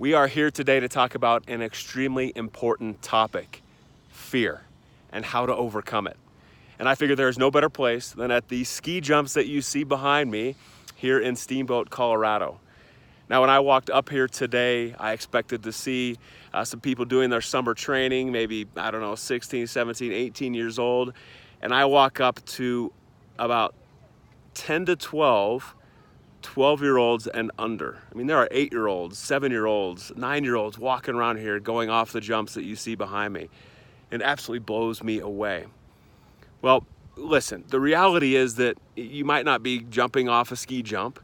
We are here today to talk about an extremely important topic, fear, and how to overcome it. And I figure there is no better place than at the ski jumps that you see behind me here in Steamboat, Colorado. Now, when I walked up here today, I expected to see some people doing their summer training, maybe, 16, 17, 18 years old. And I walk up to about 10 to 12-year-olds and under. I mean, there are 8-year-olds, 7-year-olds, 9-year-olds walking around here going off the jumps that you see behind me. It absolutely blows me away. Well, listen, the reality is that you might not be jumping off a ski jump,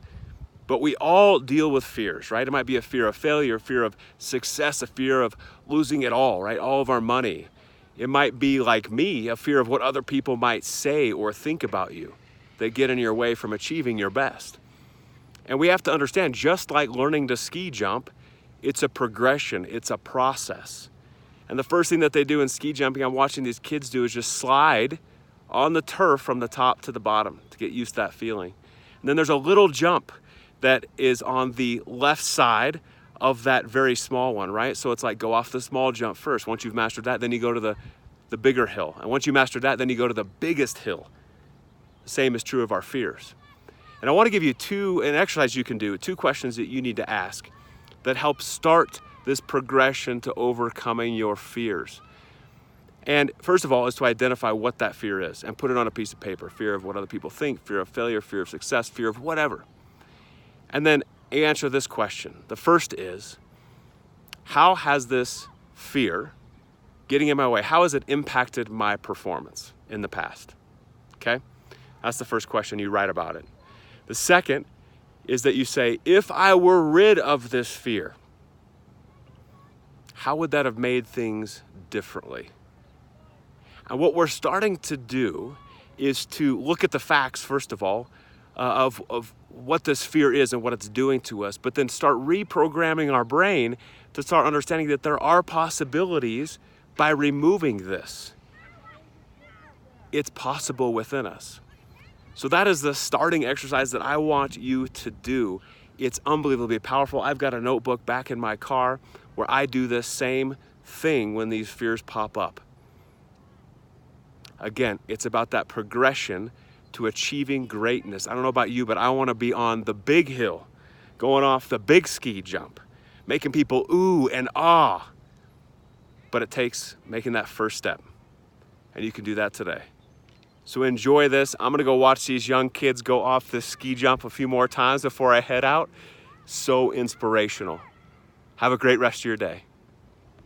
but we all deal with fears, right? It might be a fear of failure, a fear of success, a fear of losing it all, right? All of our money. It might be like me, a fear of what other people might say or think about you that get in your way from achieving your best. And we have to understand, just like learning to ski jump, it's a progression, it's a process. And the first thing that they do in ski jumping, I'm watching these kids do, is just slide on the turf from the top to the bottom to get used to that feeling. And then there's a little jump that is on the left side of that very small one, right? So it's like go off the small jump first. Once you've mastered that, then you go to the bigger hill. And once you master that, then you go to the biggest hill. The same is true of our fears. And I want to give you an exercise you can do, 2 questions that you need to ask that help start this progression to overcoming your fears. And first of all is to identify what that fear is and put it on a piece of paper. Fear of what other people think, fear of failure, fear of success, fear of whatever. And then answer this question. The first is, how has this fear getting in my way, how has it impacted my performance in the past? Okay? That's the first question. You write about it. The second is that you say, if I were rid of this fear, how would that have made things differently? And what we're starting to do is to look at the facts, first of all, of what this fear is and what it's doing to us, but then start reprogramming our brain to start understanding that there are possibilities by removing this. It's possible within us. So that is the starting exercise that I want you to do. It's unbelievably powerful. I've got a notebook back in my car where I do this same thing when these fears pop up. Again, it's about that progression to achieving greatness. I don't know about you, but I want to be on the big hill, going off the big ski jump, making people ooh and ah. But it takes making that first step. And you can do that today. So enjoy this. I'm gonna go watch these young kids go off this ski jump a few more times before I head out. So inspirational. Have a great rest of your day.